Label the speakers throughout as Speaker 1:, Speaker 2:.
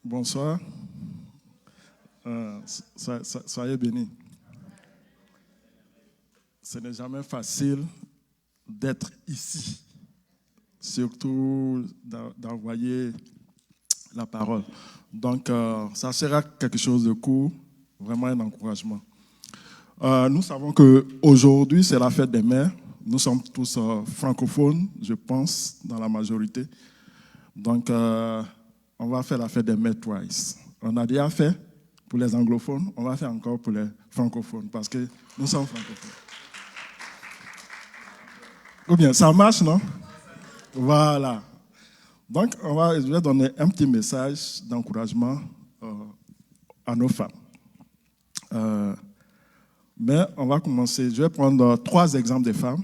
Speaker 1: Bonsoir. Soyez bénis. Ce n'est jamais facile d'être ici, surtout d'envoyer la parole. Donc, ça sera quelque chose de court, vraiment un encouragement. Nous savons qu'aujourd'hui, c'est la fête des mères. Nous sommes tous francophones, je pense, dans la majorité. Donc, on va faire la fête des mères twice. On a déjà fait pour les anglophones, on va faire encore pour les francophones, parce que nous sommes francophones. Ou bien, ça marche, non? Voilà. Donc, je vais donner un petit message d'encouragement à nos femmes. Mais on va commencer. Je vais prendre 3 exemples de femmes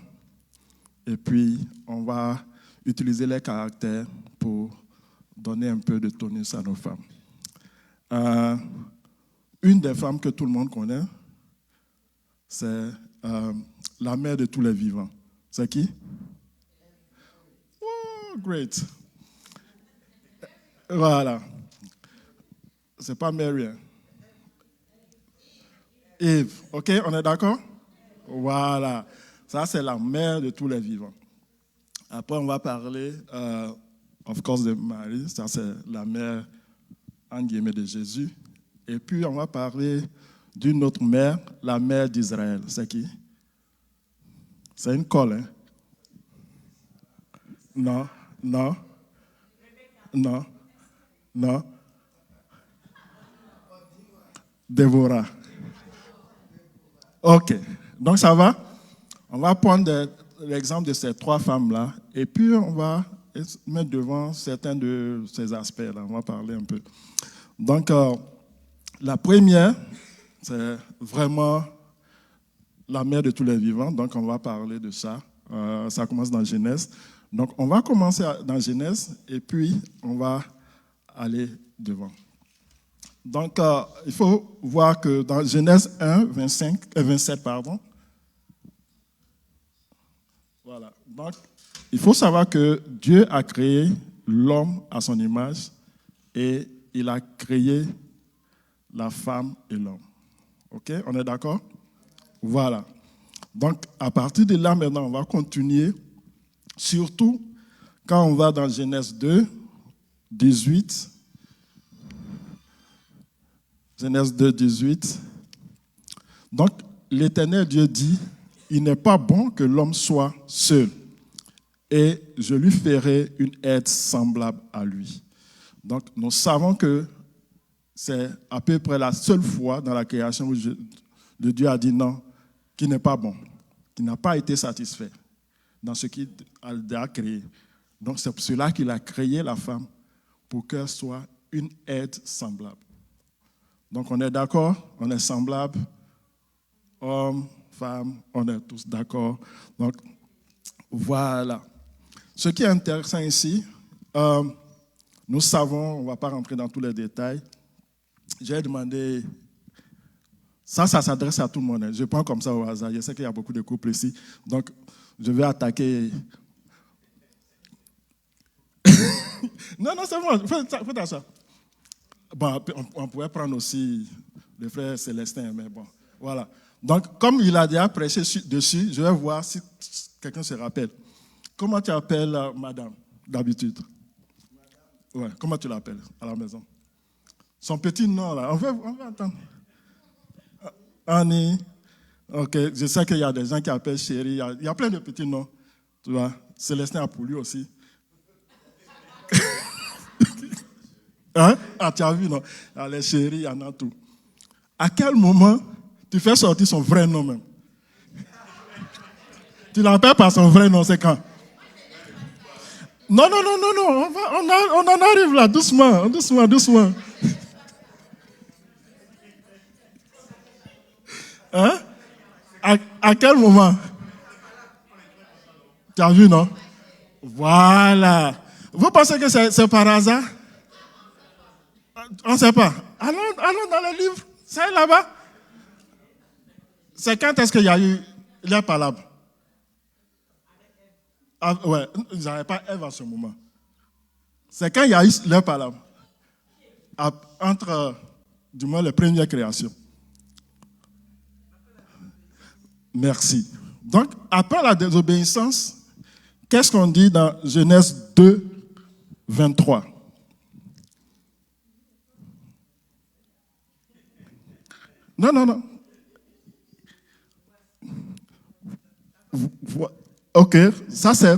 Speaker 1: et puis on va utiliser les caractères pour donner un peu de tonus à nos femmes. Une des femmes que tout le monde connaît, c'est la mère de tous les vivants. C'est qui? Oh, great. Voilà. C'est pas Mary. Eve. OK, on est d'accord? Voilà. Ça, c'est la mère de tous les vivants. Après, on va parler, of course, de Marie. Ça, c'est la mère, en guillemets, de Jésus. Et puis, on va parler d'une autre mère, la mère d'Israël. C'est qui? C'est une colle, hein? Non, non, non, non. Déborah. OK. Donc, ça va? On va prendre l'exemple de ces 3 femmes-là et puis on va mettre devant certains de ces aspects-là. On va parler un peu. Donc, la première, c'est vraiment la mère de tous les vivants. Donc, on va parler de ça. Ça commence dans Genèse. Donc, on va commencer dans Genèse et puis on va aller devant. Donc, il faut voir que dans Genèse 1, 27, voilà. Donc, il faut savoir que Dieu a créé l'homme à son image et il a créé la femme et l'homme. OK? On est d'accord? Voilà. Donc, à partir de là, maintenant, on va continuer. Surtout quand on va dans Genèse 2, 18. Genèse 2, 18. Donc, l'Éternel Dieu dit, « Il n'est pas bon que l'homme soit seul, et je lui ferai une aide semblable à lui. » Donc, nous savons que c'est à peu près la seule fois dans la création où Dieu a dit non, qu'il n'est pas bon, qu'il n'a pas été satisfait dans ce qu'il a créé. Donc, c'est pour cela qu'il a créé la femme, pour qu'elle soit une aide semblable. Donc, on est d'accord, on est semblables, hommes, femmes, on est tous d'accord. Donc, voilà. Ce qui est intéressant ici, nous savons, on ne va pas rentrer dans tous les détails. J'ai demandé, ça s'adresse à tout le monde. Je prends comme ça au hasard. Je sais qu'il y a beaucoup de couples ici. Donc, je vais attaquer. Non, c'est bon, faites ça. Bon, on pourrait prendre aussi le frère Célestin, mais bon, voilà. Donc, comme il a déjà prêché dessus, je vais voir si quelqu'un se rappelle. Comment tu appelles madame, d'habitude? Ouais, comment tu l'appelles à la maison? Son petit nom, là, on va entendre. Annie. Ok, je sais qu'il y a des gens qui appellent chérie. Il y a plein de petits noms. Tu vois, Célestin a pour lui aussi. Hein? Ah, tu as vu, non? Les chéris, il y en a tout. À quel moment tu fais sortir son vrai nom même? Tu l'appelles par son vrai nom, c'est quand? Non. On en arrive là, doucement. Hein? À quel moment? Tu as vu, non? Voilà. Vous pensez que c'est par hasard? On ne sait pas. Allons dans le livre. C'est là-bas. C'est quand est-ce qu'il y a eu les palabres? Ah, ouais, ils n'avaient pas Ève à ce moment. C'est quand il y a eu leur palabre. entre, du moins, les premières créations. Merci. Donc, après la désobéissance, qu'est-ce qu'on dit dans Genèse 2, 23? Non. Ok, ça c'est...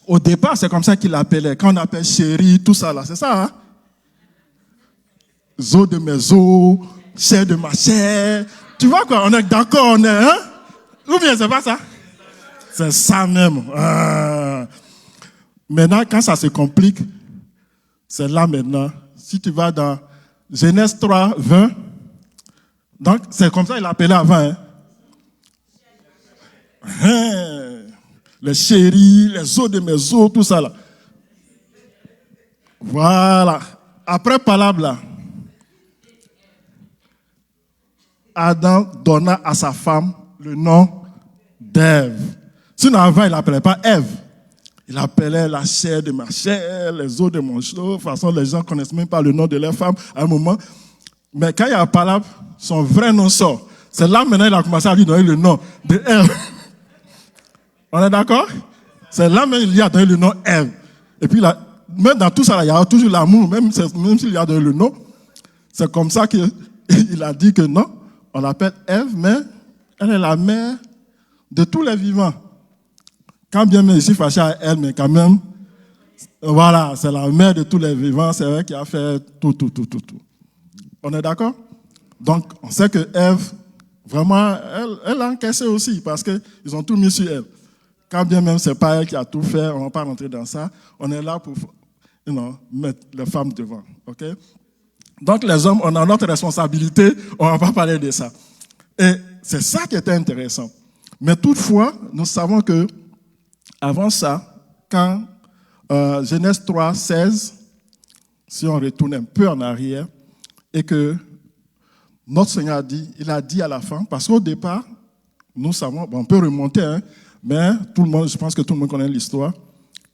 Speaker 1: Au départ, c'est comme ça qu'il l'appelait. Quand on appelle chérie, tout ça là, c'est ça, hein? Zo de mes os, chair de ma chair. Tu vois quoi, on est d'accord, on est, hein? Ou bien c'est pas ça? C'est ça même. Ah. Maintenant, quand ça se complique, c'est là maintenant. Si tu vas dans Genèse 3, 20, donc c'est comme ça qu'il l'appelait avant. Hein? Les chéris, les os de mes os, tout ça là. Voilà. Après palabre là, Adam donna à sa femme le nom d'Ève. Sinon avant, il l'appelait pas Ève. Il appelait la chair de ma chair, les os de mon os. De toute façon, les gens ne connaissent même pas le nom de leur femme à un moment. Mais quand il y a un palabre, son vrai nom sort. C'est là maintenant qu'il a commencé à lui donner le nom de Ève. On est d'accord? C'est là même qu'il a donné le nom Ève. Et puis, là, même dans tout ça, là, il y a toujours l'amour, même s'il a donné le nom. C'est comme ça qu'il a dit que non, on l'appelle Ève, mais elle est la mère de tous les vivants. Quand bien même je suis fâché à elle, mais quand même, voilà, c'est la mère de tous les vivants, c'est elle qui a fait tout. On est d'accord? Donc, on sait que Ève, vraiment, elle a encaissé aussi, parce qu'ils ont tout mis sur elle. Quand bien même c'est pas elle qui a tout fait, on ne va pas rentrer dans ça. On est là pour mettre les femmes devant. Okay? Donc les hommes, on a notre responsabilité, on ne va pas parler de ça. Et c'est ça qui était intéressant. Mais toutefois, nous savons que avant ça, quand Genèse 3, 16, si on retourne un peu en arrière, et que notre Seigneur il a dit à la femme, parce qu'au départ, nous savons, on peut remonter, hein, mais tout le monde, je pense que tout le monde connaît l'histoire.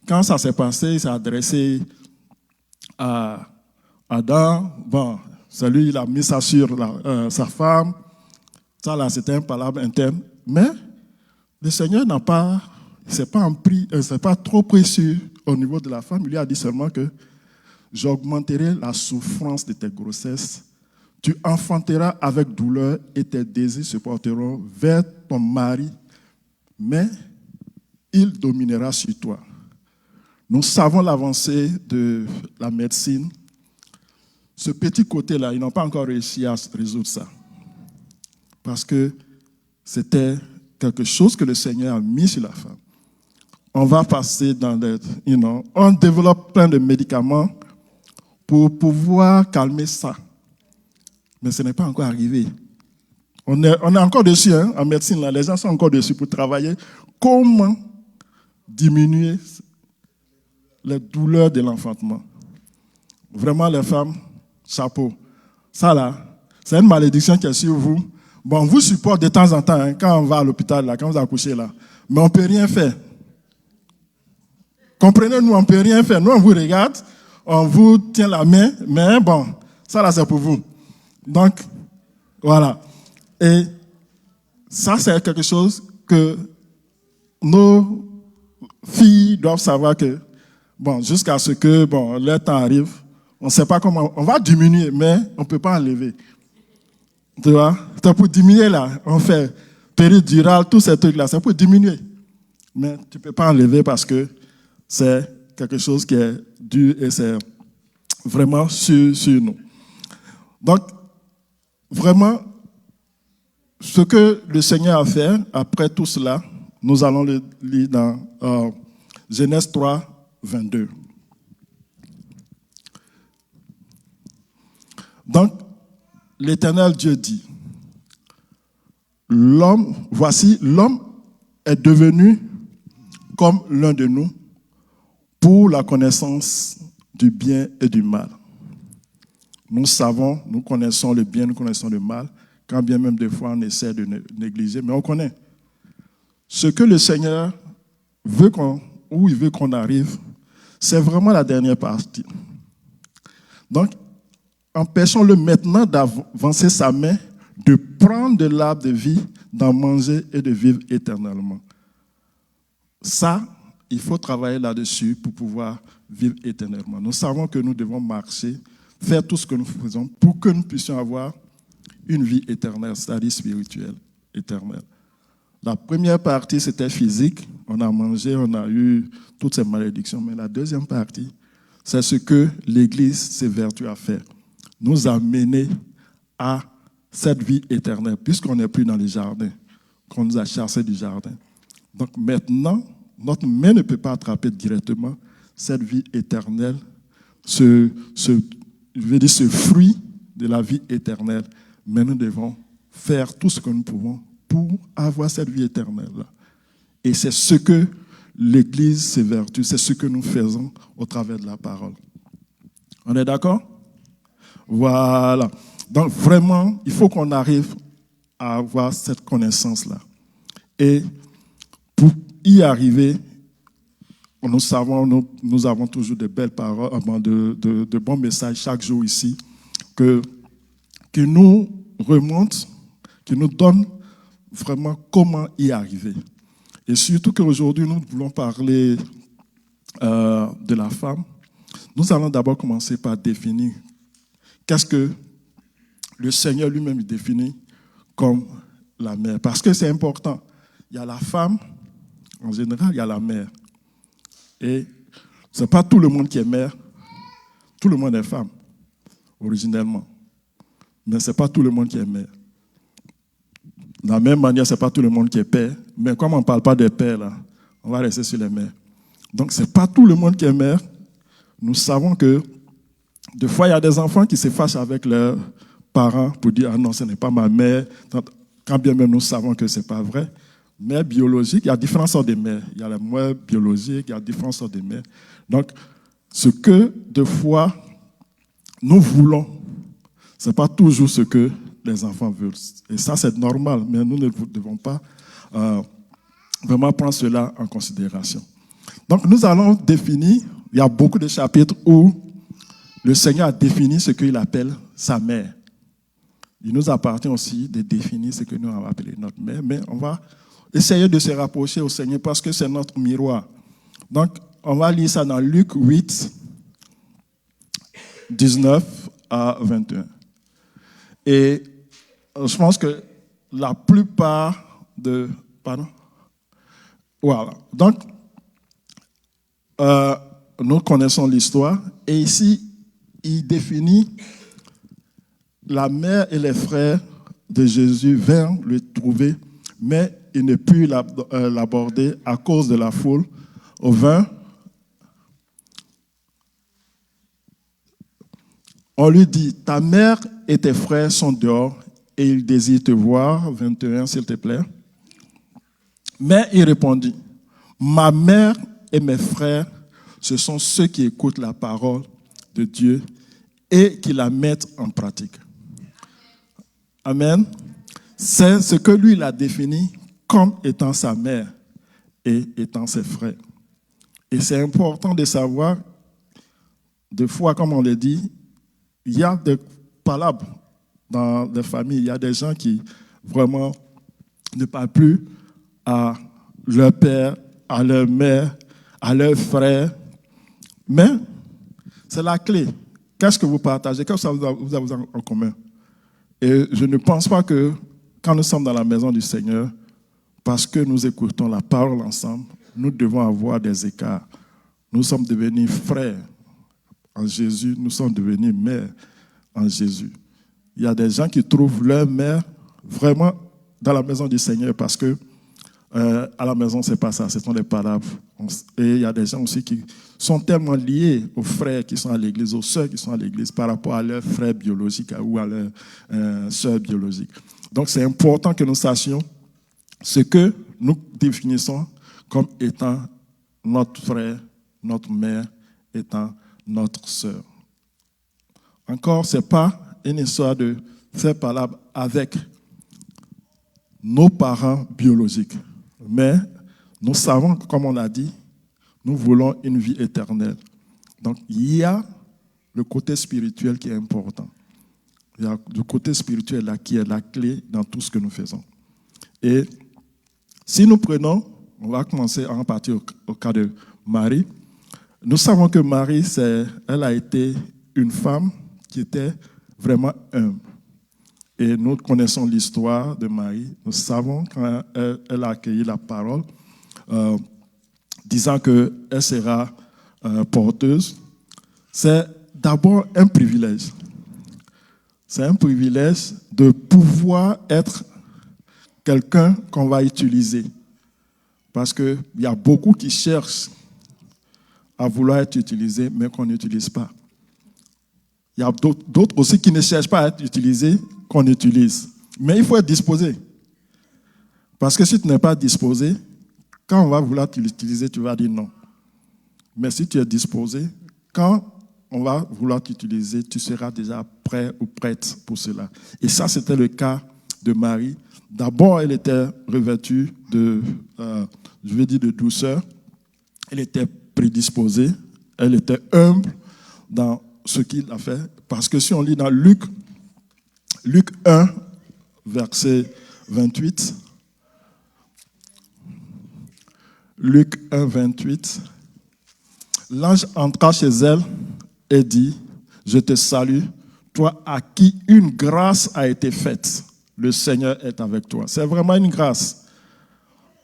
Speaker 1: Quand ça s'est passé, il s'est adressé à Adam. Bon, c'est lui, il a mis ça sur sa femme. Ça là, c'était un palabre interne. Mais le Seigneur c'est pas trop précieux au niveau de la femme. Il lui a dit seulement que j'augmenterai la souffrance de tes grossesses. Tu enfanteras avec douleur et tes désirs se porteront vers ton mari, mais il dominera sur toi. Nous savons l'avancée de la médecine. Ce petit côté-là, ils n'ont pas encore réussi à résoudre ça. Parce que c'était quelque chose que le Seigneur a mis sur la femme. On va passer dans on développe plein de médicaments pour pouvoir calmer ça. Mais ce n'est pas encore arrivé. On est encore dessus, hein, en médecine, là. Les gens sont encore dessus pour travailler. Comment diminuer les douleurs de l'enfantement? Vraiment, les femmes, chapeau. Ça, là, c'est une malédiction qui est sur vous. Bon, on vous supporte de temps en temps, hein, quand on va à l'hôpital, là, quand vous accouchez, là. Mais on ne peut rien faire. Comprenez-nous, on ne peut rien faire. Nous, on vous regarde, on vous tient la main, mais bon, ça, là, c'est pour vous. Donc, voilà. Et ça, c'est quelque chose que nos filles doivent savoir que, bon, jusqu'à ce que, bon, leur temps arrive, on ne sait pas comment, on va diminuer, mais on ne peut pas enlever. Tu vois? C'est pour diminuer, là. On fait péridurale, tous ces trucs-là, c'est pour diminuer. Mais tu ne peux pas enlever parce que c'est quelque chose qui est dû et c'est vraiment sur nous. Donc, vraiment, ce que le Seigneur a fait après tout cela, nous allons le lire dans Genèse 3, 22. Donc, l'Éternel Dieu dit, voici, l'homme est devenu comme l'un de nous pour la connaissance du bien et du mal. Nous savons, nous connaissons le bien, nous connaissons le mal, quand bien même des fois on essaie de négliger, mais on connaît. Ce que le Seigneur veut où il veut qu'on arrive, c'est vraiment la dernière partie. Donc, empêchons-le maintenant d'avancer sa main, de prendre de l'arbre de vie, d'en manger et de vivre éternellement. Ça, il faut travailler là-dessus pour pouvoir vivre éternellement. Nous savons que nous devons marcher, faire tout ce que nous faisons pour que nous puissions avoir une vie éternelle, c'est-à-dire spirituelle, éternelle. La première partie, c'était physique. On a mangé, on a eu toutes ces malédictions. Mais la deuxième partie, c'est ce que l'Église s'évertue à faire. Nous amener à cette vie éternelle, puisqu'on n'est plus dans les jardins, qu'on nous a chassés du jardin. Donc maintenant, notre main ne peut pas attraper directement cette vie éternelle, ce fruit de la vie éternelle. Mais nous devons faire tout ce que nous pouvons pour avoir cette vie éternelle. Et c'est ce que l'Église s'évertue, c'est ce que nous faisons au travers de la parole. On est d'accord? Voilà. Donc vraiment, il faut qu'on arrive à avoir cette connaissance-là. Et pour y arriver, nous avons toujours de belles paroles, de bons messages chaque jour ici, qui nous remontent, qui nous donnent vraiment comment y arriver. Et surtout qu'aujourd'hui, nous voulons parler de la femme. Nous allons d'abord commencer par définir qu'est-ce que le Seigneur lui-même définit comme la mère. Parce que c'est important. Il y a la femme, en général, il y a la mère. Et ce n'est pas tout le monde qui est mère. Tout le monde est femme, originellement. Mais ce n'est pas tout le monde qui est mère. De la même manière, ce n'est pas tout le monde qui est père. Mais comme on ne parle pas des pères, là, on va rester sur les mères. Donc, ce n'est pas tout le monde qui est mère. Nous savons que des fois, il y a des enfants qui se fâchent avec leurs parents pour dire « Ah non, ce n'est pas ma mère ». Quand bien même nous savons que ce n'est pas vrai. Mère biologique, il y a différentes sortes de mères. Il y a la mère biologique, il y a différentes sortes de mères. Donc, ce que, des fois, nous voulons, ce n'est pas toujours ce que les enfants veulent. Et ça, c'est normal, mais nous ne devons pas vraiment prendre cela en considération. Donc, nous allons définir, il y a beaucoup de chapitres où le Seigneur a défini ce qu'il appelle sa mère. Il nous appartient aussi de définir ce que nous avons appelé notre mère, mais on va essayer de se rapprocher au Seigneur parce que c'est notre miroir. Donc, on va lire ça dans Luc 8, 19 à 21. Et je pense que la plupart de... Pardon? Voilà. Donc, nous connaissons l'histoire. Et ici, il définit la mère et les frères de Jésus vinrent le trouver, mais il ne put l'aborder à cause de la foule. Au 20, on lui dit, ta mère et tes frères sont dehors et ils désirent te voir. 21, s'il te plaît. Mais il répondit, ma mère et mes frères, ce sont ceux qui écoutent la parole de Dieu et qui la mettent en pratique. Amen. C'est ce que lui, il a défini comme étant sa mère et étant ses frères. Et c'est important de savoir, des fois, comme on le dit, il y a des palabres dans les familles. Il y a des gens qui vraiment ne parlent plus à leur père, à leur mère, à leurs frères. Mais c'est la clé. Qu'est-ce que vous partagez? Qu'est-ce que vous avez en commun? Et je ne pense pas que quand nous sommes dans la maison du Seigneur, parce que nous écoutons la parole ensemble, nous devons avoir des écarts. Nous sommes devenus frères en Jésus, nous sommes devenus mères en Jésus. Il y a des gens qui trouvent leur mère vraiment dans la maison du Seigneur parce que à la maison, ce n'est pas ça, ce sont les palabres. Et il y a des gens aussi qui sont tellement liés aux frères qui sont à l'église, aux sœurs qui sont à l'église par rapport à leurs frères biologiques ou à leurs sœurs biologiques. Donc, c'est important que nous sachions ce que nous définissons comme étant notre frère, notre mère, étant notre sœur. Encore, ce n'est pas une histoire de faire palabre avec nos parents biologiques. Mais nous savons, comme on a dit, nous voulons une vie éternelle. Donc, il y a le côté spirituel qui est important. Il y a le côté spirituel là qui est la clé dans tout ce que nous faisons. Et si nous prenons, on va commencer à en partir au cas de Marie. Nous savons que Marie, elle a été une femme qui était vraiment humble. Et nous connaissons l'histoire de Marie. Nous savons quand elle a accueilli la parole, disant qu'elle sera porteuse. C'est d'abord un privilège. C'est un privilège de pouvoir être quelqu'un qu'on va utiliser. Parce qu'il y a beaucoup qui cherchent à vouloir être utilisés, mais qu'on n'utilise pas. Il y a d'autres aussi qui ne cherchent pas à être utilisés, qu'on utilise. Mais il faut être disposé. Parce que si tu n'es pas disposé, quand on va vouloir t'utiliser, tu vas dire non. Mais si tu es disposé, quand on va vouloir t'utiliser, tu seras déjà prêt ou prête pour cela. Et ça, c'était le cas de Marie. D'abord, elle était revêtue de douceur. Elle était prédisposée. Elle était humble dans ce qu'il a fait. Parce que si on lit dans Luc 1, verset 28, Luc 1, 28, l'ange entra chez elle et dit, « Je te salue, toi à qui une grâce a été faite. Le Seigneur est avec toi. » C'est vraiment une grâce.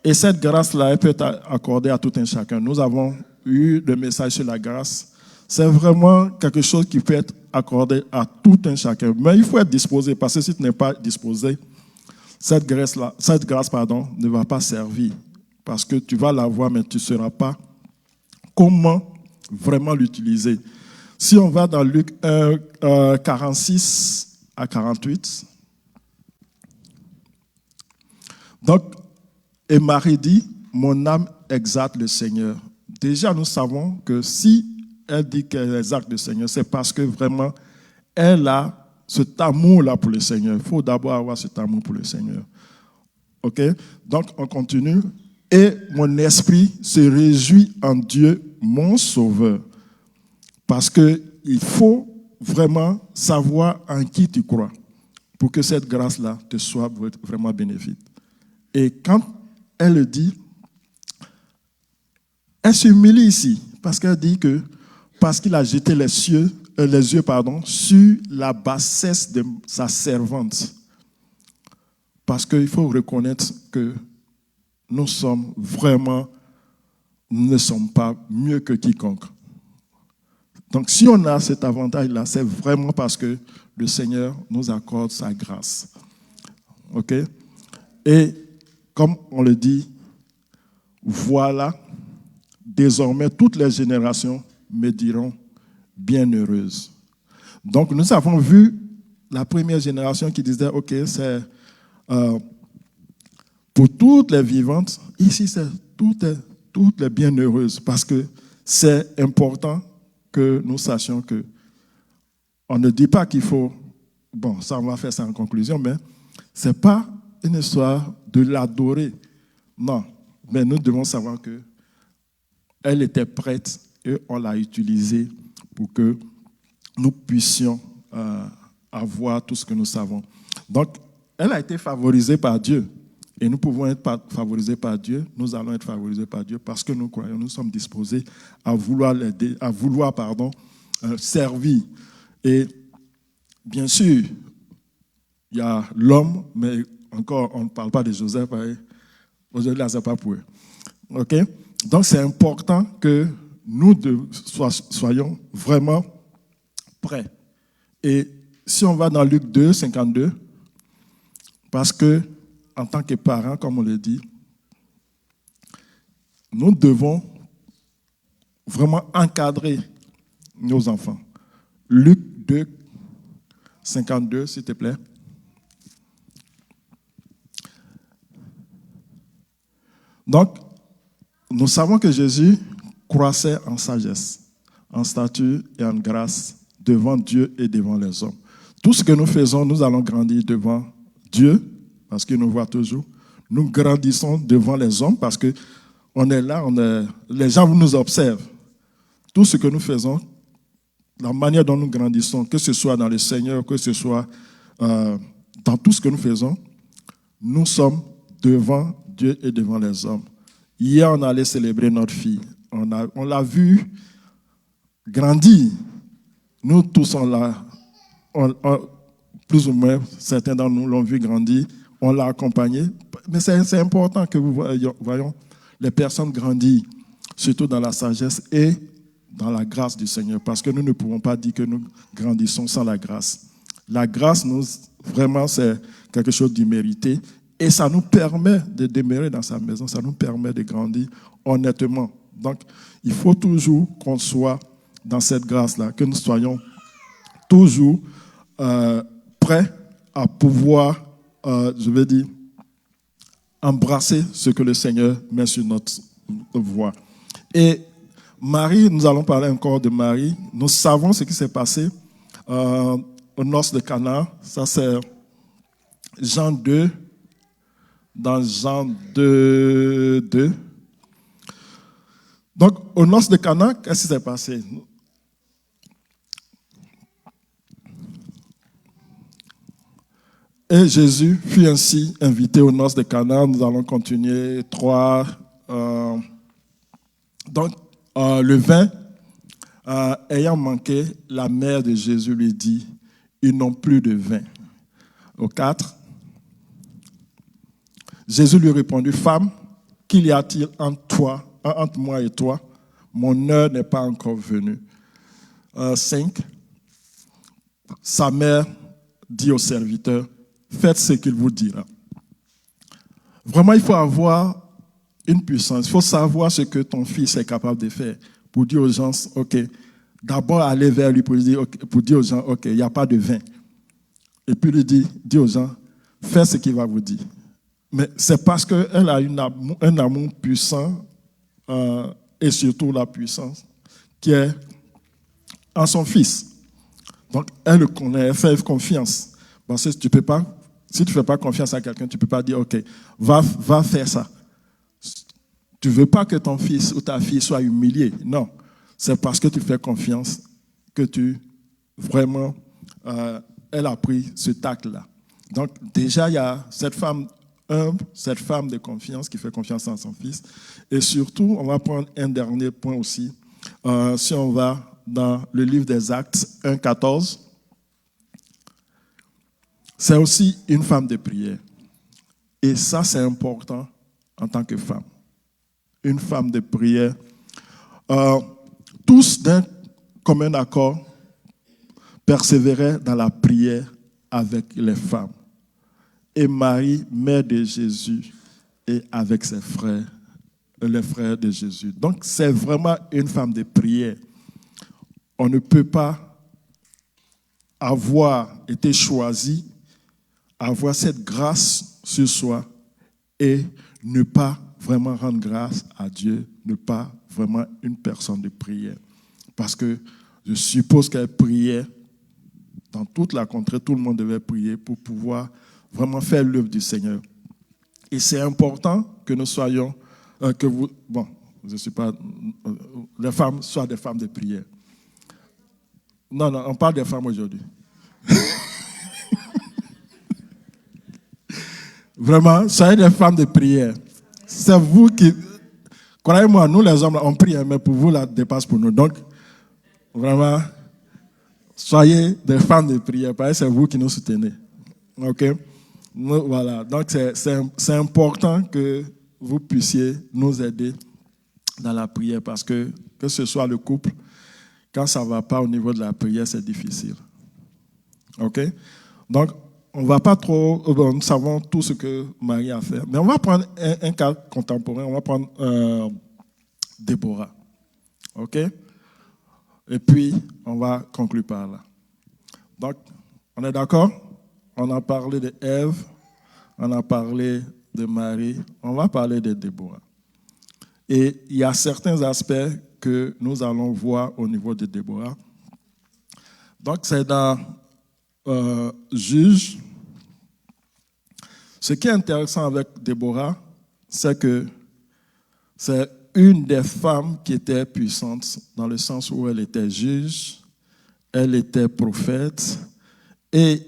Speaker 1: Et cette grâce-là, elle peut être accordée à tout un chacun. Nous avons eu le message sur la grâce. C'est vraiment quelque chose qui peut être accordé à tout un chacun. Mais il faut être disposé, parce que si tu n'es pas disposé, cette grâce ne va pas servir. Parce que tu vas l'avoir, mais tu ne sauras pas comment vraiment l'utiliser. Si on va dans Luc 1, 46 à 48, donc, et Marie dit, « Mon âme exalte le Seigneur. » Déjà, nous savons que si elle dit qu'elle exalte le Seigneur, c'est parce que vraiment, elle a cet amour-là pour le Seigneur. Il faut d'abord avoir cet amour pour le Seigneur. OK? Donc, on continue. « Et mon esprit se réjouit en Dieu, mon Sauveur. » Parce qu'il faut vraiment savoir en qui tu crois pour que cette grâce-là te soit vraiment bénéfique. Et quand elle le dit, elle s'humilie ici, parce qu'elle dit que parce qu'il a jeté les yeux sur la bassesse de sa servante. Parce qu'il faut reconnaître que nous ne sommes pas mieux que quiconque. Donc si on a cet avantage-là, c'est vraiment parce que le Seigneur nous accorde sa grâce. OK? Et comme on le dit, voilà, désormais toutes les générations me diront bienheureuse. Donc nous avons vu la première génération qui disait, OK, c'est pour toutes les vivantes, ici c'est toutes les bienheureuses, parce que c'est important que nous sachions que on ne dit pas qu'il faut, bon, ça on va faire ça en conclusion, mais ce n'est pas une histoire de l'adorer. Non, mais nous devons savoir qu'elle était prête et on l'a utilisée pour que nous puissions avoir tout ce que nous savons. Donc, elle a été favorisée par Dieu. Et nous pouvons être favorisés par Dieu. Nous allons être favorisés par Dieu parce que nous croyons, nous sommes disposés à vouloir l'aider, servir. Et bien sûr, il y a l'homme, mais encore, on ne parle pas de Joseph. Aujourd'hui, là, ce n'est pas pour eux. OK? Donc, c'est important que nous soyons vraiment prêts. Et si on va dans Luc 2, 52, parce que, en tant que parents, comme on le dit, nous devons vraiment encadrer nos enfants. Luc 2, 52, s'il te plaît. Donc, nous savons que Jésus croissait en sagesse, en stature et en grâce devant Dieu et devant les hommes. Tout ce que nous faisons, nous allons grandir devant Dieu, parce qu'il nous voit toujours. Nous grandissons devant les hommes, parce qu'on est là, les gens nous observent. Tout ce que nous faisons, la manière dont nous grandissons, que ce soit dans le Seigneur, que ce soit dans tout ce que nous faisons, nous sommes devant Dieu et devant les hommes. Hier, on allait célébrer notre fille. On l'a vue grandir. Nous tous, plus ou moins, certains d'entre nous l'ont vu grandir. On l'a accompagnée. Mais c'est important que vous voyons les personnes grandir, surtout dans la sagesse et dans la grâce du Seigneur. Parce que nous ne pouvons pas dire que nous grandissons sans la grâce. La grâce, vraiment, c'est quelque chose d'immérité. Et ça nous permet de demeurer dans sa maison. Ça nous permet de grandir honnêtement. Donc, il faut toujours qu'on soit dans cette grâce-là, que nous soyons toujours prêts à pouvoir, embrasser ce que le Seigneur met sur notre voie. Et Marie, nous allons parler encore de Marie. Nous savons ce qui s'est passé aux noces de Cana. Ça, c'est Jean 2, dans Jean 2. Donc, aux noces de Cana, qu'est-ce qui s'est passé? Et Jésus fut ainsi invité aux noces de Cana. Nous allons continuer 3. Le vin, ayant manqué, la mère de Jésus lui dit, ils n'ont plus de vin. Au 4, Jésus lui répondit, femme, qu'il y a-t-il entre moi et toi? Mon heure n'est pas encore venue. 5, sa mère dit au serviteur, faites ce qu'il vous dira. Vraiment, il faut avoir une puissance. Il faut savoir ce que ton fils est capable de faire pour dire aux gens, OK, d'abord aller vers lui pour dire aux gens, OK, il n'y a pas de vin. Et puis lui dire aux gens, faites ce qu'il va vous dire. Mais c'est parce qu'elle a un amour puissant et surtout la puissance qui est en son fils. Donc, elle le connaît, elle fait confiance. Parce que si tu ne fais pas confiance à quelqu'un, tu ne peux pas dire, OK, va faire ça. Tu ne veux pas que ton fils ou ta fille soit humilié. Non, c'est parce que tu fais confiance que vraiment, elle a pris ce tact-là. Donc, déjà, il y a cette femme humble, cette femme de confiance qui fait confiance en son fils. Et surtout, on va prendre un dernier point aussi. Si on va dans le livre des Actes 1,14, c'est aussi une femme de prière. Et ça, c'est important en tant que femme. Une femme de prière. Tous d'un commun accord persévéraient dans la prière avec les femmes. Et Marie, mère de Jésus, et avec ses frères, les frères de Jésus. Donc, c'est vraiment une femme de prière. On ne peut pas avoir été choisi, avoir cette grâce sur soi et ne pas vraiment rendre grâce à Dieu, ne pas vraiment une personne de prière. Parce que je suppose qu'elle priait dans toute la contrée, tout le monde devait prier pour pouvoir vraiment faire l'œuvre du Seigneur. Et c'est important que nous soyons, je ne suis pas, les femmes soient des femmes de prière. Non, on parle des femmes aujourd'hui. Vraiment, soyez des femmes de prière. C'est vous qui... Croyez-moi, nous les hommes, on prie, mais pour vous, la dépasse pour nous. Donc, vraiment, soyez des femmes de prière, parce que c'est vous qui nous soutenez. OK? Voilà. Donc, c'est important que vous puissiez nous aider dans la prière, parce que ce soit le couple, quand ça ne va pas au niveau de la prière, c'est difficile. OK? Donc, on ne va pas trop... nous savons tout ce que Marie a fait. Mais on va prendre un cas contemporain. On va prendre Déborah. OK? Et puis, on va conclure par là. Donc, on est d'accord? On a parlé de Ève. On a parlé de Marie. On va parler de Déborah. Et il y a certains aspects que nous allons voir au niveau de Déborah. Donc, c'est dans Juges. Ce qui est intéressant avec Déborah, c'est que c'est une des femmes qui était puissante dans le sens où elle était juge, elle était prophète. Et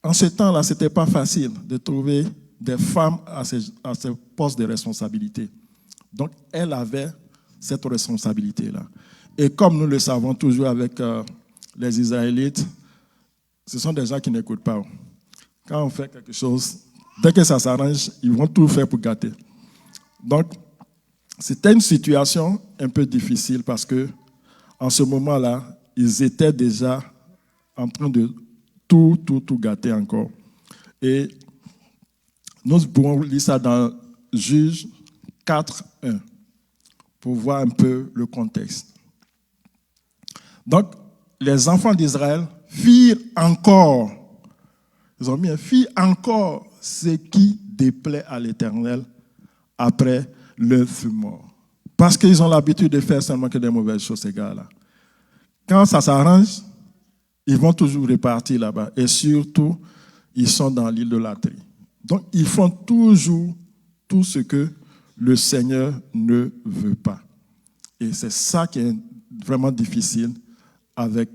Speaker 1: en ce temps-là, ce n'était pas facile de trouver des femmes à ces postes de responsabilité. Donc, elle avait cette responsabilité-là. Et comme nous le savons toujours avec les Israélites, ce sont des gens qui n'écoutent pas. Quand on fait quelque chose, dès que ça s'arrange, ils vont tout faire pour gâter. Donc, c'était une situation un peu difficile parce que, en ce moment-là, ils étaient déjà en train de tout gâter encore. Et nous pouvons lire ça dans Juges 4:1 pour voir un peu le contexte. Donc, les enfants d'Israël firent encore, ils ont mis firent encore ce qui déplaît à l'Éternel après leur fut mort. Parce qu'ils ont l'habitude de faire seulement que des mauvaises choses, ces gars-là. Quand ça s'arrange, ils vont toujours repartir là-bas. Et surtout, ils sont dans l'idolâtrie. Donc, ils font toujours tout ce que le Seigneur ne veut pas. Et c'est ça qui est vraiment difficile avec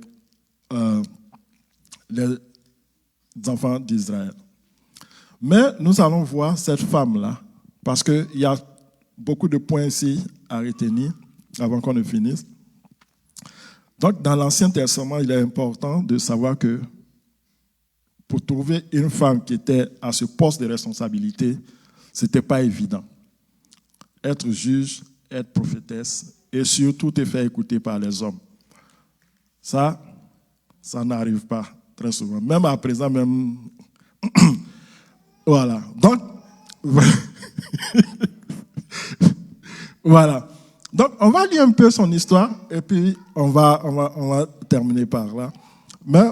Speaker 1: les enfants d'Israël. Mais nous allons voir cette femme-là, parce qu'il y a beaucoup de points ici à retenir avant qu'on ne finisse. Donc, dans l'Ancien Testament, il est important de savoir que pour trouver une femme qui était à ce poste de responsabilité, ce n'était pas évident. Être juge, être prophétesse et surtout te faire écouter par les hommes. Ça n'arrive pas très souvent. Même à présent, même... Voilà. Donc, voilà. Donc, on va lire un peu son histoire et puis on va terminer par là. Mais,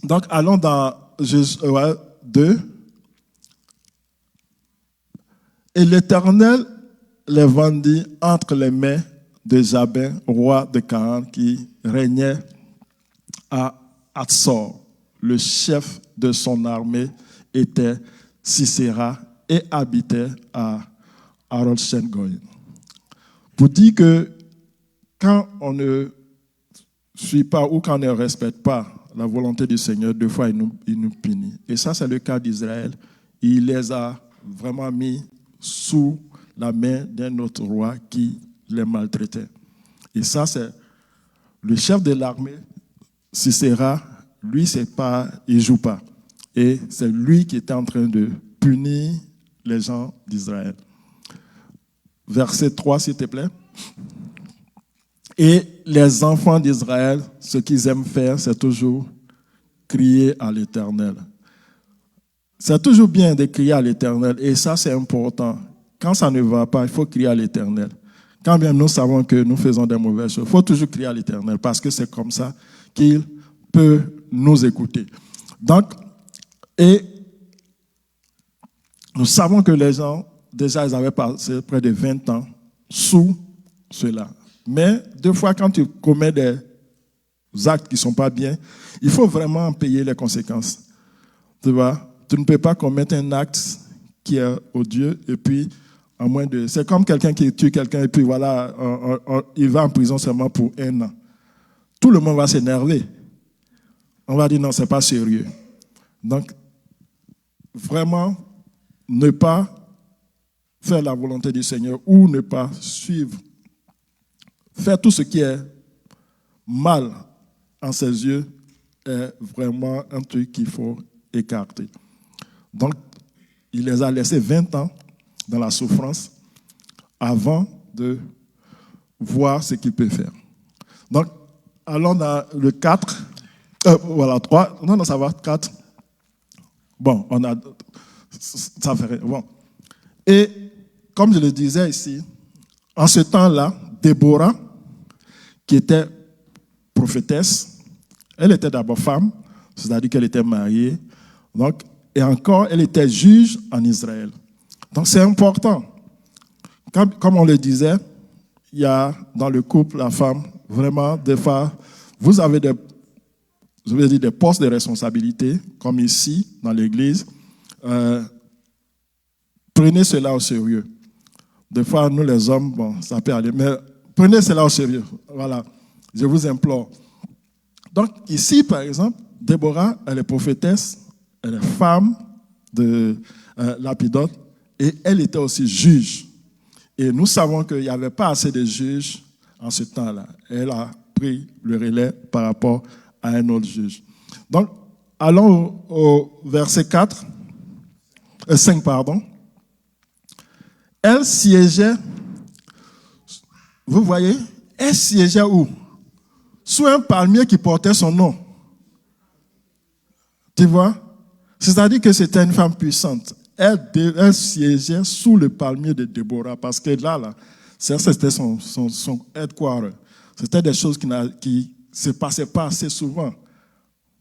Speaker 1: donc, allons dans Josué 2. Et l'Éternel les vendit entre les mains de Jabin, roi de Canaan, qui régnait à Hatzor. Le chef de son armée était Sisera et habitait à Harod-Shen-Goïm. Pour dire que quand on ne suit pas ou quand on ne respecte pas la volonté du Seigneur, deux fois il nous punit. Et ça, c'est le cas d'Israël. Il les a vraiment mis sous la main d'un autre roi qui les maltraitait. Et ça, c'est le chef de l'armée, Sisera, lui, il ne joue pas. Et c'est lui qui était en train de punir les gens d'Israël. Verset 3, s'il te plaît. Et les enfants d'Israël, ce qu'ils aiment faire, c'est toujours crier à l'Éternel. C'est toujours bien de crier à l'Éternel, et ça, c'est important. Quand ça ne va pas, il faut crier à l'Éternel. Quand bien nous savons que nous faisons des mauvaises choses, il faut toujours crier à l'Éternel, parce que c'est comme ça qu'il peut nous écouter. Donc, et nous savons que les gens, déjà, ils avaient passé près de 20 ans sous cela. Mais deux fois, quand tu commets des actes qui ne sont pas bien, il faut vraiment payer les conséquences. Tu vois, tu ne peux pas commettre un acte qui est odieux et puis, en moins de... C'est comme quelqu'un qui tue quelqu'un et puis voilà, il va en prison seulement pour 1 an. Tout le monde va s'énerver. On va dire non, ce n'est pas sérieux. Donc, vraiment, ne pas faire la volonté du Seigneur ou ne pas suivre, faire tout ce qui est mal en ses yeux est vraiment un truc qu'il faut écarter. Donc, il les a laissés 20 ans dans la souffrance avant de voir ce qu'il peut faire. Donc, allons dans le 4, voilà, 3, non, ça va, 4. Bon, ça fait rien. Bon. Et, comme je le disais ici, en ce temps-là, Déborah, qui était prophétesse, elle était d'abord femme, c'est-à-dire qu'elle était mariée, donc, et encore, elle était juge en Israël. Donc, c'est important. Comme on le disait, il y a dans le couple, la femme, vraiment, des fois, vous avez des postes de responsabilité, comme ici, dans l'église. Prenez cela au sérieux. Des fois, nous, les hommes, bon, ça peut aller, mais prenez cela au sérieux. Voilà, je vous implore. Donc ici, par exemple, Déborah, elle est prophétesse, elle est femme de Lapidote, et elle était aussi juge. Et nous savons qu'il n'y avait pas assez de juges en ce temps-là. Elle a pris le relais par rapport à un autre juge. Donc, allons au verset 5, pardon. Elle siégeait, vous voyez, elle siégeait où? Sous un palmier qui portait son nom. Tu vois? C'est-à-dire que c'était une femme puissante. Elle siégeait sous le palmier de Déborah parce que là c'était son headquarter. C'était des choses qui ne se passaient pas assez souvent.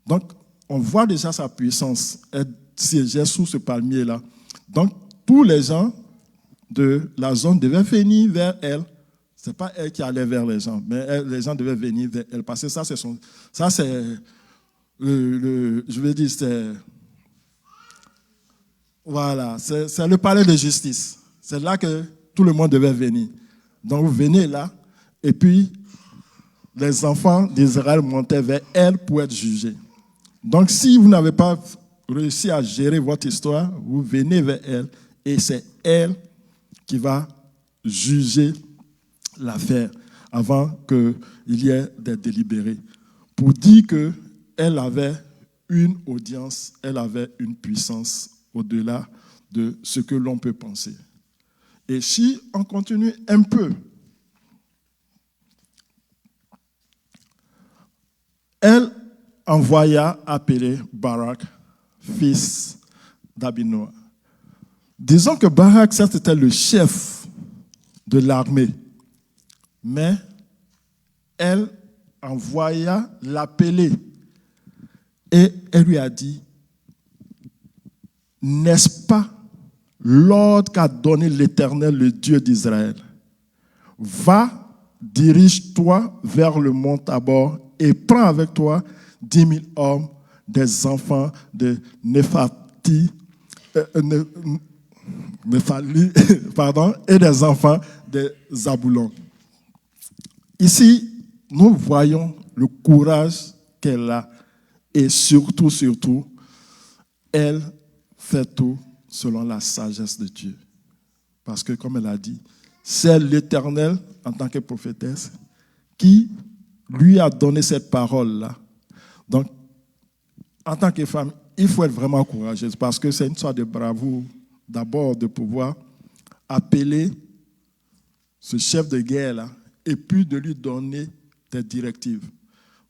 Speaker 1: Donc, on voit déjà sa puissance. Elle siégeait sous ce palmier-là. Donc, tous les gens de la zone devaient venir vers elle. Ce n'est pas elle qui allait vers les gens, mais les gens devaient venir vers elle. Parce que ça, c'est je veux dire, voilà, c'est le palais de justice. C'est là que tout le monde devait venir. Donc, vous venez là, et puis les enfants d'Israël montaient vers elle pour être jugés. Donc, si vous n'avez pas réussi à gérer votre histoire, vous venez vers elle, et c'est elle qui va juger l'affaire avant qu'il y ait des délibérés. Pour dire qu'elle avait une audience, elle avait une puissance au-delà de ce que l'on peut penser. Et si on continue un peu, elle envoya appeler Barak, fils d'Abinoam. Disons que Barak, certes, était le chef de l'armée, mais elle envoya l'appeler et elle lui a dit: n'est-ce pas l'ordre qu'a donné l'Éternel, le Dieu d'Israël? Va, dirige-toi vers le mont Tabor et prends avec toi 10 000 hommes, des enfants de Néphali, et des enfants de Zaboulon. Ici, nous voyons le courage qu'elle a et surtout, elle fait tout selon la sagesse de Dieu. Parce que, comme elle a dit, c'est l'Éternel, en tant que prophétesse, qui lui a donné cette parole-là. Donc, en tant que femme, il faut être vraiment courageuse parce que c'est une sorte de bravoure, d'abord, de pouvoir appeler ce chef de guerre-là et puis de lui donner des directives.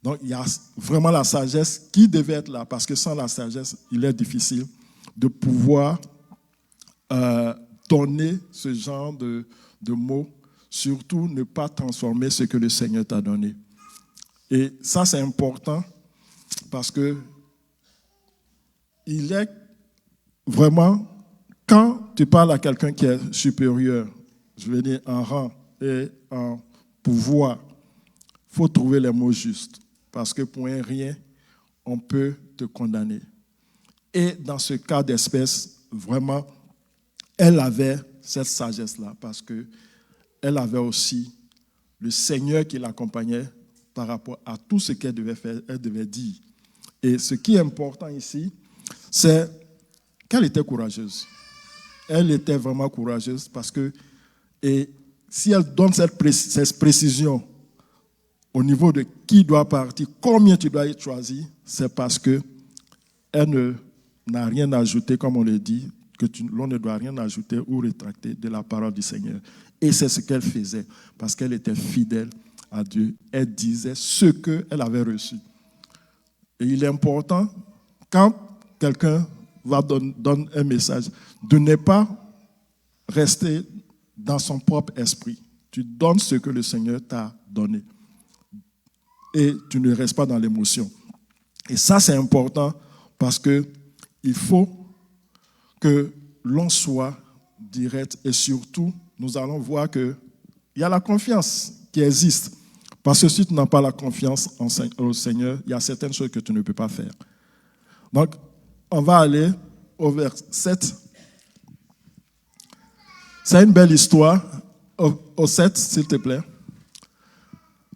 Speaker 1: Donc, il y a vraiment la sagesse qui devait être là parce que sans la sagesse, il est difficile de pouvoir donner ce genre de mots, surtout ne pas transformer ce que le Seigneur t'a donné. Et ça, c'est important parce que il est vraiment, quand tu parles à quelqu'un qui est supérieur, je veux dire en rang et en pouvoir, il faut trouver les mots justes parce que pour un rien, on peut te condamner. Et dans ce cas d'espèce, vraiment, elle avait cette sagesse-là parce qu'elle avait aussi le Seigneur qui l'accompagnait par rapport à tout ce qu'elle devait faire, elle devait dire. Et ce qui est important ici, c'est qu'elle était courageuse. Elle était vraiment courageuse parce que, et si elle donne cette précision au niveau de qui doit partir, combien tu dois être choisi, c'est parce qu'elle n'a rien ajouté, comme on le dit, que l'on ne doit rien ajouter ou rétracter de la parole du Seigneur. Et c'est ce qu'elle faisait, parce qu'elle était fidèle à Dieu. Elle disait ce qu'elle avait reçu. Et il est important, quand quelqu'un va donner un message, de ne pas rester dans son propre esprit. Tu donnes ce que le Seigneur t'a donné. Et tu ne restes pas dans l'émotion. Et ça, c'est important parce qu'il faut que l'on soit direct et surtout, nous allons voir qu'il y a la confiance qui existe. Parce que si tu n'as pas la confiance au Seigneur, il y a certaines choses que tu ne peux pas faire. Donc, on va aller au verset 7. C'est une belle histoire. Au 7, s'il te plaît.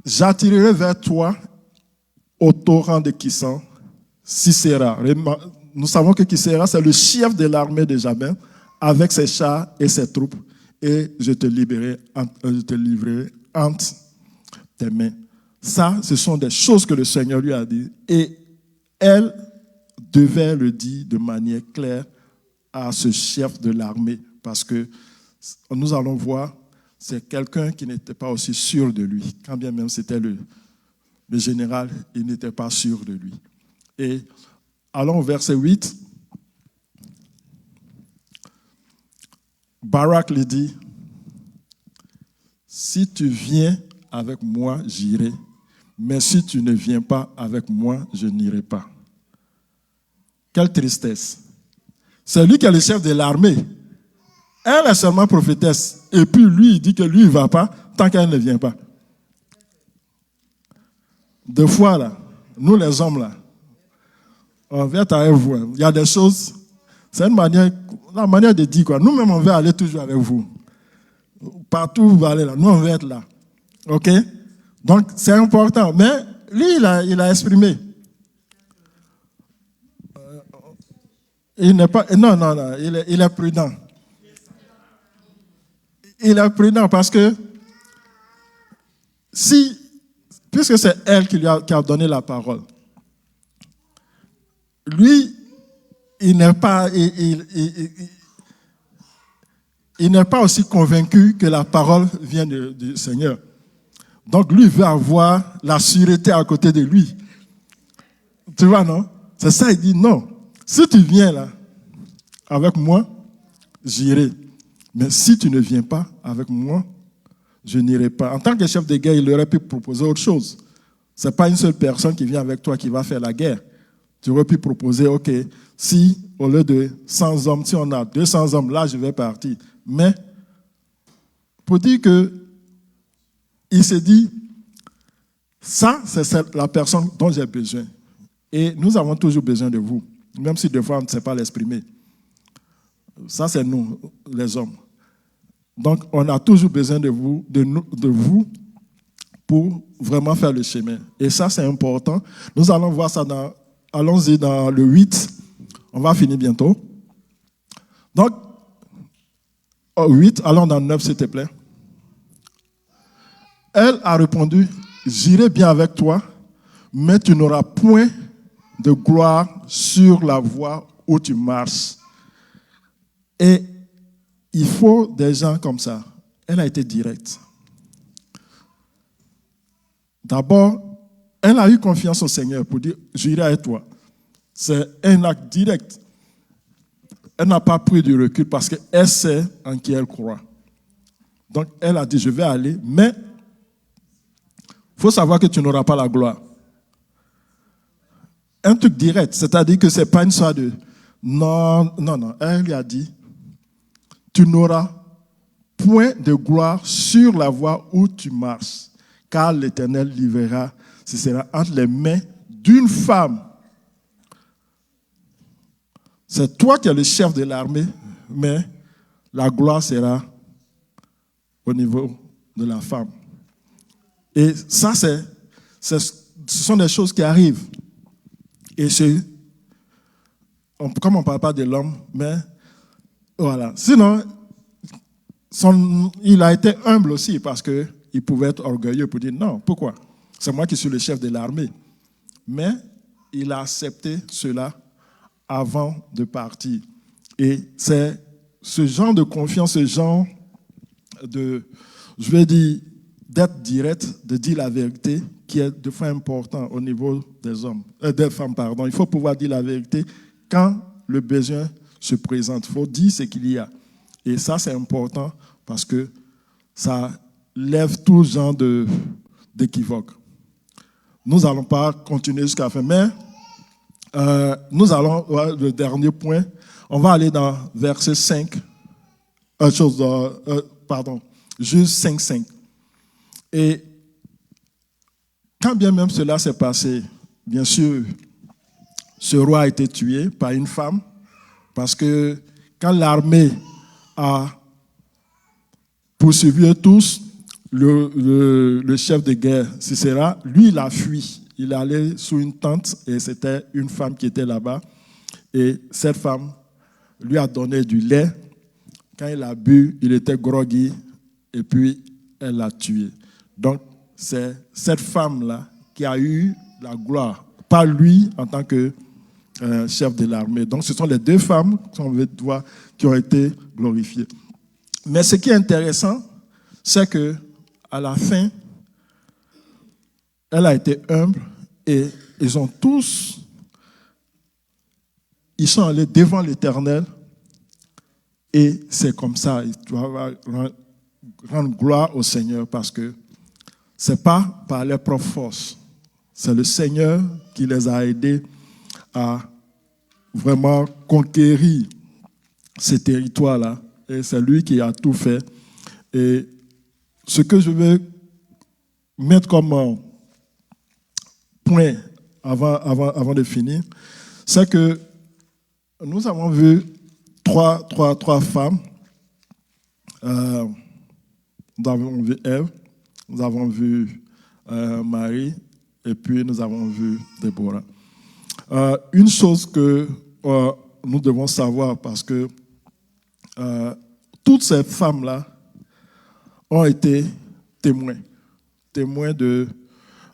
Speaker 1: J'attirerai vers toi au torrent de Kissan, Sisera. Nous savons que Sisera, c'est le chef de l'armée de Jabin, avec ses chars et ses troupes, et je te livrerai entre tes mains. Ça, ce sont des choses que le Seigneur lui a dit, et elle devait le dire de manière claire à ce chef de l'armée, parce que nous allons voir, c'est quelqu'un qui n'était pas aussi sûr de lui, quand bien même c'était le général, il n'était pas sûr de lui. Et allons au verset 8. Barak lui dit, si tu viens avec moi, j'irai, mais si tu ne viens pas avec moi, je n'irai pas. Quelle tristesse. C'est lui qui est le chef de l'armée. Elle est seulement prophétesse. Et puis lui, il dit que lui, il ne va pas tant qu'elle ne vient pas. Deux fois, là, nous les hommes, là, on vient avec vous. Il y a des choses, c'est une manière, la manière de dire quoi. Nous-mêmes, on va aller toujours avec vous. Partout où vous allez là, nous, on va être là. OK? Donc, c'est important. Mais lui, il a exprimé. Il n'est pas, non, il est prudent. Il est prudent parce que puisque c'est elle qui a donné la parole, lui, il n'est pas aussi convaincu que la parole vient du Seigneur. Donc lui veut avoir la sûreté à côté de lui. Tu vois, non? C'est ça, il dit non. Si tu viens là avec moi, j'irai. Mais si tu ne viens pas avec moi, je n'irai pas. En tant que chef de guerre, il aurait pu proposer autre chose. Ce n'est pas une seule personne qui vient avec toi qui va faire la guerre. Tu aurais pu proposer, OK, si au lieu de 100 hommes, si on a 200 hommes, là, je vais partir. Mais, pour dire que, il s'est dit, ça, c'est la personne dont j'ai besoin. Et nous avons toujours besoin de vous, même si des fois on ne sait pas l'exprimer. Ça, c'est nous, les hommes. Donc, on a toujours besoin de vous pour vraiment faire le chemin. Et ça, c'est important. Nous allons voir ça allons-y dans le 8. On va finir bientôt. Donc, 8, allons dans le 9, s'il te plaît. Elle a répondu, j'irai bien avec toi, mais tu n'auras point de gloire sur la voie où tu marches. Et il faut des gens comme ça. Elle a été directe. D'abord, elle a eu confiance au Seigneur pour dire, j'irai avec toi. C'est un acte direct. Elle n'a pas pris du recul parce qu'elle sait en qui elle croit. Donc, elle a dit, je vais aller, mais il faut savoir que tu n'auras pas la gloire. Un truc direct, c'est-à-dire que ce n'est pas une histoire de... Non. Elle lui a dit, tu n'auras point de gloire sur la voie où tu marches, car l'Éternel livrera, ce sera entre les mains d'une femme. C'est toi qui es le chef de l'armée, mais la gloire sera au niveau de la femme. Et ça, ce sont des choses qui arrivent. Et comme on ne parle pas de l'homme, mais voilà. Sinon, il a été humble aussi parce qu'il pouvait être orgueilleux pour dire non, pourquoi? C'est moi qui suis le chef de l'armée. Mais il a accepté cela avant de partir. Et c'est ce genre de confiance, ce genre d'être direct, de dire la vérité, qui est de fois important au niveau des femmes. Il faut pouvoir dire la vérité quand le besoin se présente. Il faut dire ce qu'il y a. Et ça, c'est important parce que ça lève tout genre d'équivoque. Nous n'allons pas continuer jusqu'à la fin, mais nous allons, le dernier point, on va aller dans verset 5, Juge 5. Et quand bien même cela s'est passé, bien sûr, ce roi a été tué par une femme, parce que quand l'armée a poursuivi tous, le chef de guerre, Sisera, lui, il a fui. il est allé sous une tente et c'était une femme qui était là-bas. Et cette femme lui a donné du lait. Quand il a bu, il était groggy et puis elle l'a tué. Donc, c'est cette femme-là qui a eu la gloire, pas lui en tant que chef de l'armée. Donc, ce sont les deux femmes qui ont été glorifiées. Mais ce qui est intéressant, c'est que à la fin, elle a été humble et ils sont allés devant l'Éternel et c'est comme ça, ils doivent rendre gloire au Seigneur parce que ce n'est pas par leur propre force, c'est le Seigneur qui les a aidés à vraiment conquérir ces territoires-là et c'est lui qui a tout fait. Et ce que je veux mettre comme point avant de finir, c'est que nous avons vu trois femmes. Nous avons vu Ève, nous avons vu Marie, et puis nous avons vu Déborah. Une chose que nous devons savoir, parce que toutes ces femmes-là ont été témoins de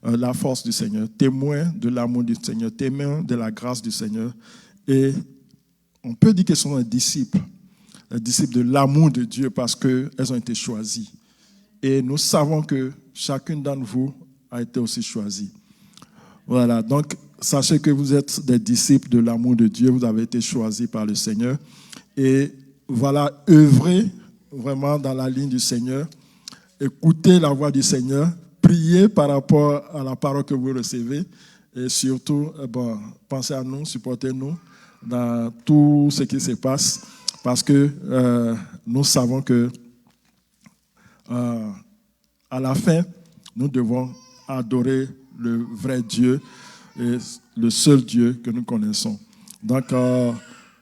Speaker 1: la force du Seigneur, témoins de l'amour du Seigneur, témoins de la grâce du Seigneur. Et on peut dire qu'elles sont les disciples de l'amour de Dieu parce qu'elles ont été choisies. Et nous savons que chacune d'entre vous a été aussi choisie. Voilà, donc sachez que vous êtes des disciples de l'amour de Dieu, vous avez été choisis par le Seigneur. Et voilà, œuvrez vraiment dans la ligne du Seigneur, écoutez la voix du Seigneur, priez par rapport à la parole que vous recevez et surtout, pensez à nous, supportez-nous dans tout ce qui se passe parce que nous savons que à la fin, nous devons adorer le vrai Dieu et le seul Dieu que nous connaissons. Donc,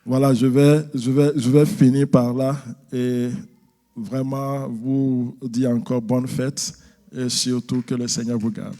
Speaker 1: voilà, je vais finir par là et vraiment vous dire encore bonne fête et surtout que le Seigneur vous garde.